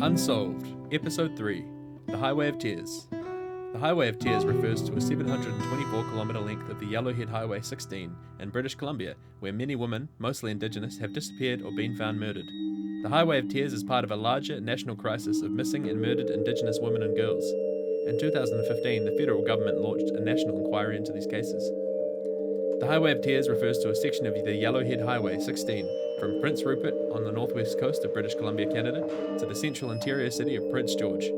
Unsolved, Episode 3, The Highway of Tears. The Highway of Tears refers to a 724-kilometre length of the Yellowhead Highway 16 in British Columbia, where many women, mostly Indigenous, have disappeared or been found murdered. The Highway of Tears is part of a larger national crisis of missing and murdered Indigenous women and girls. In 2015, the federal government launched a national inquiry into these cases. The Highway of Tears refers to a section of the Yellowhead Highway 16 from Prince Rupert on the northwest coast of British Columbia, Canada, to the central interior city of Prince George.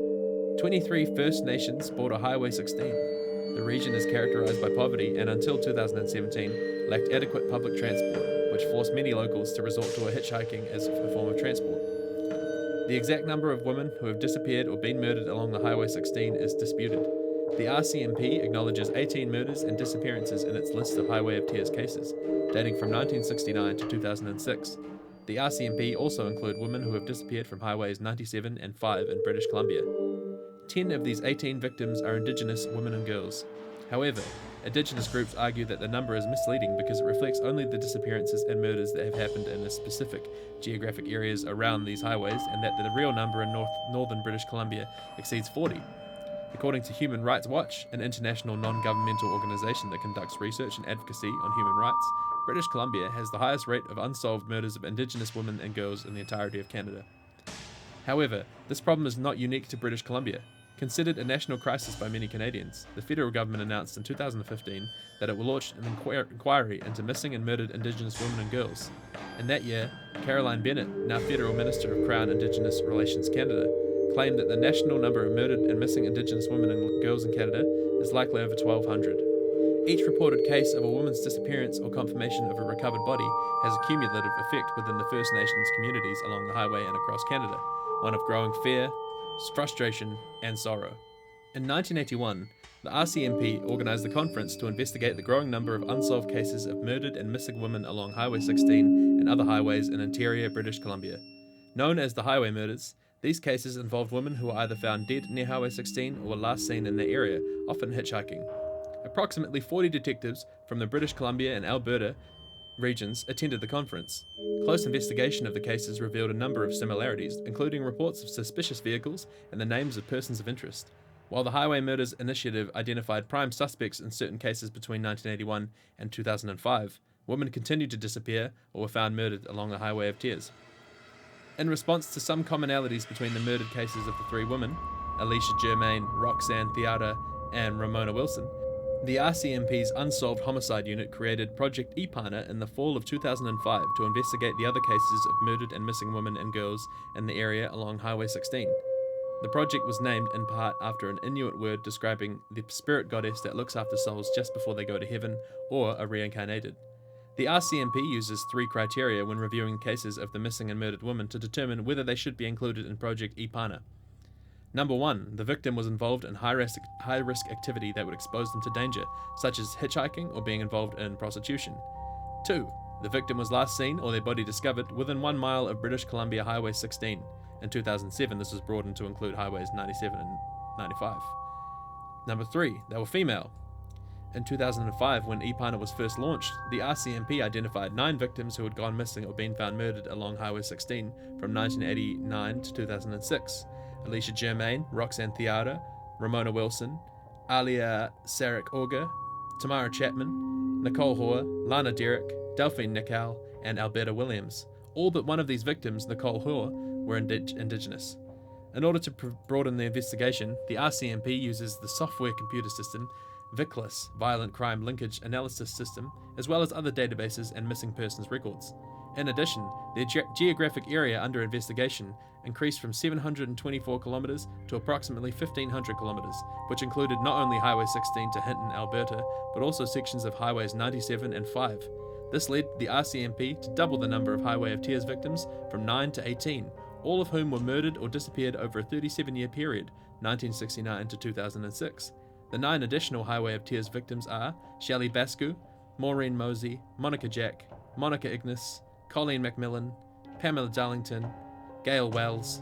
23 First Nations border Highway 16. The region is characterized by poverty and until 2017 lacked adequate public transport, which forced many locals to resort to hitchhiking as a form of transport. The exact number of women who have disappeared or been murdered along the Highway 16 is disputed. The RCMP acknowledges 18 murders and disappearances in its list of Highway of Tears cases, dating from 1969 to 2006. The RCMP also include women who have disappeared from Highways 97 and 5 in British Columbia. 10 of these 18 victims are Indigenous women and girls. However, Indigenous groups argue that the number is misleading because it reflects only the disappearances and murders that have happened in the specific geographic areas around these highways, and that the real number in northern British Columbia exceeds 40. According to Human Rights Watch, an international non-governmental organisation that conducts research and advocacy on human rights, British Columbia has the highest rate of unsolved murders of Indigenous women and girls in the entirety of Canada. However, this problem is not unique to British Columbia. Considered a national crisis by many Canadians, the federal government announced in 2015 that it will launch an inquiry into missing and murdered Indigenous women and girls. In that year, Caroline Bennett, now Federal Minister of Crown Indigenous Relations Canada, claimed that the national number of murdered and missing Indigenous women and girls in Canada is likely over 1,200. Each reported case of a woman's disappearance or confirmation of a recovered body has a cumulative effect within the First Nations communities along the highway and across Canada, one of growing fear, frustration, and sorrow. In 1981, the RCMP organised a conference to investigate the growing number of unsolved cases of murdered and missing women along Highway 16 and other highways in interior British Columbia. Known as the Highway Murders, these cases involved women who were either found dead near Highway 16 or were last seen in the area, often hitchhiking. Approximately 40 detectives from the British Columbia and Alberta regions attended the conference. Close investigation of the cases revealed a number of similarities, including reports of suspicious vehicles and the names of persons of interest. While the Highway Murders Initiative identified prime suspects in certain cases between 1981 and 2005, women continued to disappear or were found murdered along the Highway of Tears. In response to some commonalities between the murdered cases of the three women, Alicia Germain, Roxanne Theata, and Ramona Wilson, the RCMP's Unsolved Homicide Unit created Project Ipana in the fall of 2005 to investigate the other cases of murdered and missing women and girls in the area along Highway 16. The project was named in part after an Inuit word describing the spirit goddess that looks after souls just before they go to heaven or are reincarnated. The RCMP uses 3 criteria when reviewing cases of the missing and murdered women to determine whether they should be included in Project Ipana. Number 1, the victim was involved in high-risk activity that would expose them to danger, such as hitchhiking or being involved in prostitution. 2, the victim was last seen or their body discovered within 1 mile of British Columbia Highway 16. In 2007, this was broadened to include Highways 97 and 95. Number 3, they were female. In 2005, when Ipana was first launched, the RCMP identified 9 victims who had gone missing or been found murdered along Highway 16 from 1989 to 2006. Alicia Germain, Roxanne Theata, Ramona Wilson, Alia Sarek Auger, Tamara Chapman, Nicole Hoare, Lana Derrick, Delphine Nicol, and Alberta Williams. All but one of these victims, Nicole Hoare, were Indigenous. In order to broaden the investigation, the RCMP uses the software computer system VICLAS, Violent Crime Linkage Analysis System, as well as other databases and missing persons records. In addition, the geographic area under investigation increased from 724 kilometres to approximately 1,500 kilometres, which included not only Highway 16 to Hinton, Alberta, but also sections of Highways 97 and 5. This led the RCMP to double the number of Highway of Tears victims from 9 to 18, all of whom were murdered or disappeared over a 37-year period, 1969 to 2006. The 9 additional Highway of Tears victims are Shelley Bascu, Maureen Mosey, Monica Jack, Monica Ignis, Colleen McMillan, Pamela Darlington, Gail Wells,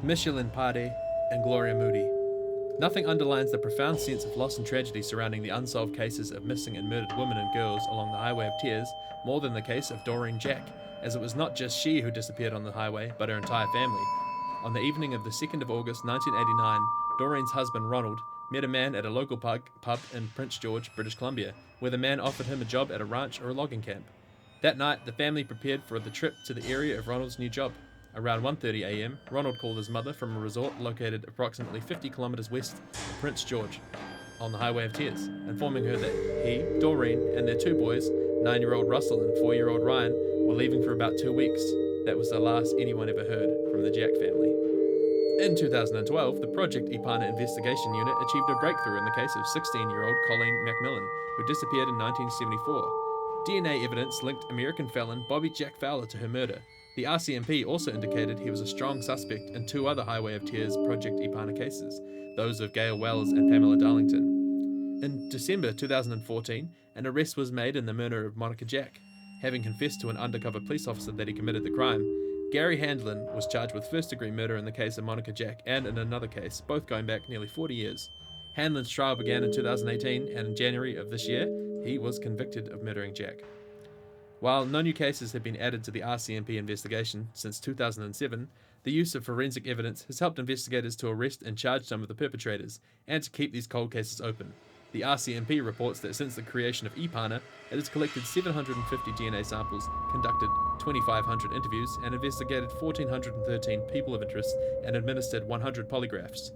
Micheline Pade, and Gloria Moody. Nothing underlines the profound sense of loss and tragedy surrounding the unsolved cases of missing and murdered women and girls along the Highway of Tears more than the case of Doreen Jack, as it was not just she who disappeared on the highway, but her entire family. On the evening of the 2nd of August 1989, Doreen's husband Ronald met a man at a local pub in Prince George, British Columbia, where the man offered him a job at a ranch or a logging camp. That night, the family prepared for the trip to the area of Ronald's new job. Around 1:30 a.m., Ronald called his mother from a resort located approximately 50 kilometers west of Prince George on the Highway of Tears, informing her that he, Doreen, and their two boys, 9-year-old Russell and 4-year-old Ryan, were leaving for about 2 weeks. That was the last anyone ever heard from the Jack family. In 2012, the Project Ipana Investigation Unit achieved a breakthrough in the case of 16-year-old Colleen Macmillan, who disappeared in 1974. DNA evidence linked American felon Bobby Jack Fowler to her murder. The RCMP also indicated he was a strong suspect in 2 other Highway of Tears Project Ipana cases, those of Gail Wells and Pamela Darlington. In December 2014, an arrest was made in the murder of Monica Jack. Having confessed to an undercover police officer that he committed the crime, Gary Handlin was charged with first-degree murder in the case of Monica Jack and in another case, both going back nearly 40 years. Handlin's trial began in 2018, and in January of this year, he was convicted of murdering Jack. While no new cases have been added to the RCMP investigation since 2007, the use of forensic evidence has helped investigators to arrest and charge some of the perpetrators, and to keep these cold cases open. The RCMP reports that since the creation of Ipana, it has collected 750 DNA samples, conducted 2,500 interviews, and investigated 1,413 people of interest and administered 100 polygraphs.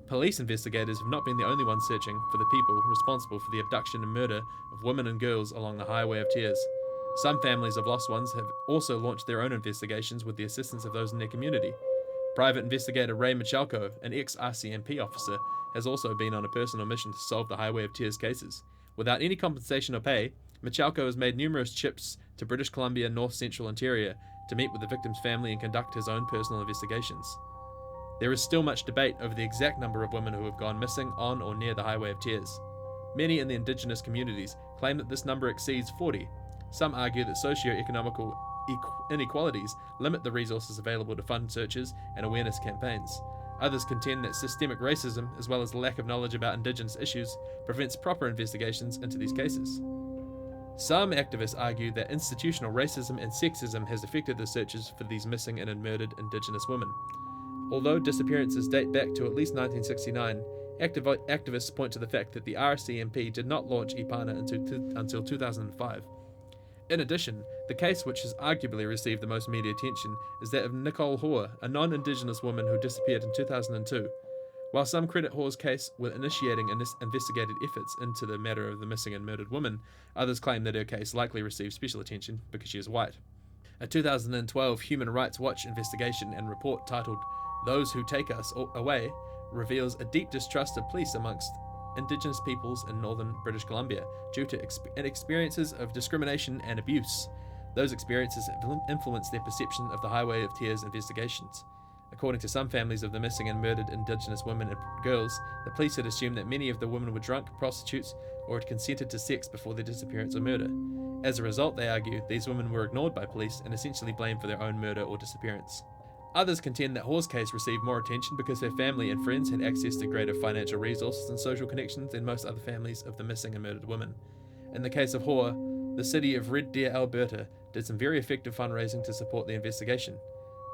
Police investigators have not been the only ones searching for the people responsible for the abduction and murder of women and girls along the Highway of Tears. Some families of lost ones have also launched their own investigations with the assistance of those in their community. Private investigator Ray Michalko, an ex-RCMP officer, has also been on a personal mission to solve the Highway of Tears cases. Without any compensation or pay, Michalko has made numerous trips to British Columbia, North Central Interior to meet with the victim's family and conduct his own personal investigations. There is still much debate over the exact number of women who have gone missing on or near the Highway of Tears. Many in the Indigenous communities claim that this number exceeds 40. Some argue that socio-economical inequalities limit the resources available to fund searches and awareness campaigns. Others contend that systemic racism, as well as the lack of knowledge about Indigenous issues, prevents proper investigations into these cases. Some activists argue that institutional racism and sexism has affected the searches for these missing and murdered Indigenous women. Although disappearances date back to at least 1969, activists point to the fact that the RCMP did not launch Ipana until 2005. In addition, the case which has arguably received the most media attention is that of Nicole Hoare, a non-Indigenous woman who disappeared in 2002. While some credit Hoare's case with initiating investigative efforts into the matter of the missing and murdered woman, others claim that her case likely received special attention because she is white. A 2012 Human Rights Watch investigation and report titled "Those Who Take Us Away" reveals a deep distrust of police amongst Indigenous peoples in northern British Columbia due to experiences of discrimination and abuse. Those experiences have influenced their perception of the Highway of Tears investigations. According to some families of the missing and murdered Indigenous women and girls, the police had assumed that many of the women were drunk, prostitutes, or had consented to sex before their disappearance or murder. As a result, they argue, these women were ignored by police and essentially blamed for their own murder or disappearance. Others contend that Hoare's case received more attention because her family and friends had access to greater financial resources and social connections than most other families of the missing and murdered women. In the case of Hoare, the city of Red Deer, Alberta, did some very effective fundraising to support the investigation.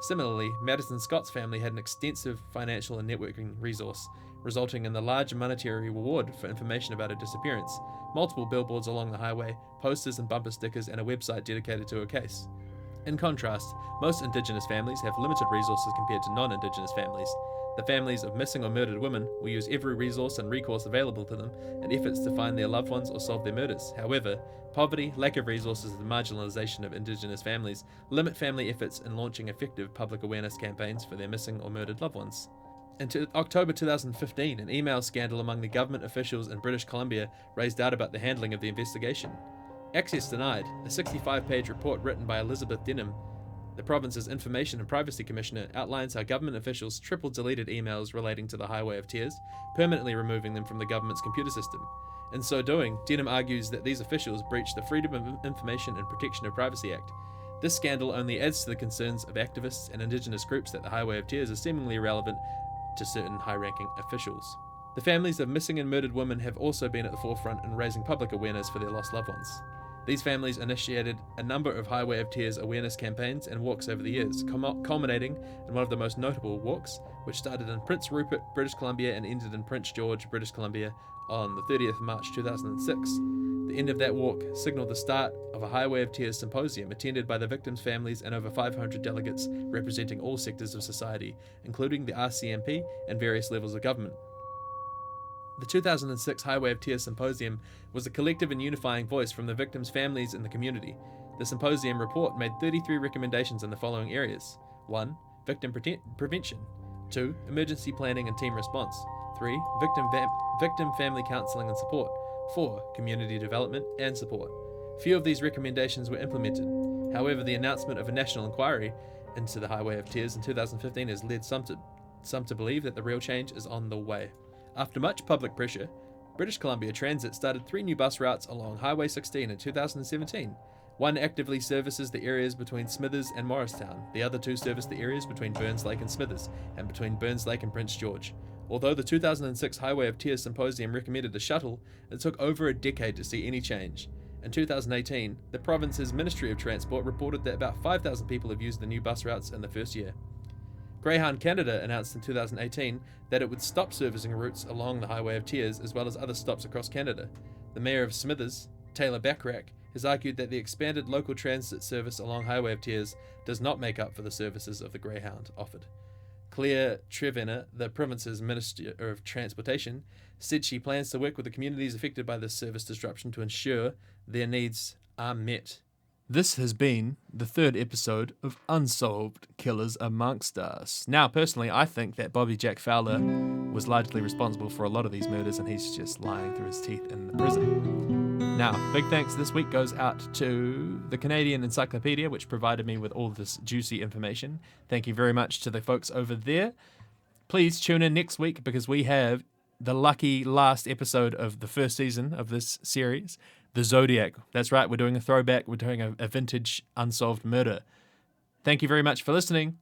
Similarly, Madison Scott's family had an extensive financial and networking resource, resulting in the large monetary reward for information about her disappearance, multiple billboards along the highway, posters and bumper stickers, and a website dedicated to her case. In contrast, most Indigenous families have limited resources compared to non-Indigenous families. The families of missing or murdered women will use every resource and recourse available to them in efforts to find their loved ones or solve their murders. However, poverty, lack of resources, and the marginalisation of Indigenous families limit family efforts in launching effective public awareness campaigns for their missing or murdered loved ones. In October 2015, an email scandal among the government officials in British Columbia raised doubt about the handling of the investigation. Access Denied, a 65-page report written by Elizabeth Denham, the province's Information and Privacy Commissioner, outlines how government officials triple-deleted emails relating to the Highway of Tears, permanently removing them from the government's computer system. In so doing, Denham argues that these officials breached the Freedom of Information and Protection of Privacy Act. This scandal only adds to the concerns of activists and Indigenous groups that the Highway of Tears is seemingly irrelevant to certain high-ranking officials. The families of missing and murdered women have also been at the forefront in raising public awareness for their lost loved ones. These families initiated a number of Highway of Tears awareness campaigns and walks over the years, culminating in one of the most notable walks, which started in Prince Rupert, British Columbia, and ended in Prince George, British Columbia, on the 30th of March 2006. The end of that walk signalled the start of a Highway of Tears symposium attended by the victims' families and over 500 delegates representing all sectors of society, including the RCMP and various levels of government. The 2006 Highway of Tears Symposium was a collective and unifying voice from the victims' families and the community. The symposium report made 33 recommendations in the following areas. 1. Victim prevention. 2. Emergency planning and team response. 3. Victim family counselling and support. 4. Community development and support. Few of these recommendations were implemented. However, the announcement of a national inquiry into the Highway of Tears in 2015 has led some to believe that the real change is on the way. After much public pressure, British Columbia Transit started 3 new bus routes along Highway 16 in 2017. One actively services the areas between Smithers and Morristown. The other 2 service the areas between Burns Lake and Smithers, and between Burns Lake and Prince George. Although the 2006 Highway of Tears Symposium recommended a shuttle, it took over a decade to see any change. In 2018, the province's Ministry of Transport reported that about 5,000 people have used the new bus routes in the first year. Greyhound Canada announced in 2018 that it would stop servicing routes along the Highway of Tears as well as other stops across Canada. The Mayor of Smithers, Taylor Backrack, has argued that the expanded local transit service along Highway of Tears does not make up for the services of the Greyhound offered. Claire Trevenna, the province's Minister of Transportation, said she plans to work with the communities affected by this service disruption to ensure their needs are met. This has been the 3rd episode of Unsolved Killers Amongst Us. Now, personally, I think that Bobby Jack Fowler was largely responsible for a lot of these murders, and he's just lying through his teeth in the prison. Now, big thanks this week goes out to the Canadian Encyclopedia, which provided me with all this juicy information. Thank you very much to the folks over there. Please tune in next week because we have the lucky last episode of the first season of this series, The Zodiac. That's right, we're doing a throwback. We're doing a vintage unsolved murder. Thank you very much for listening.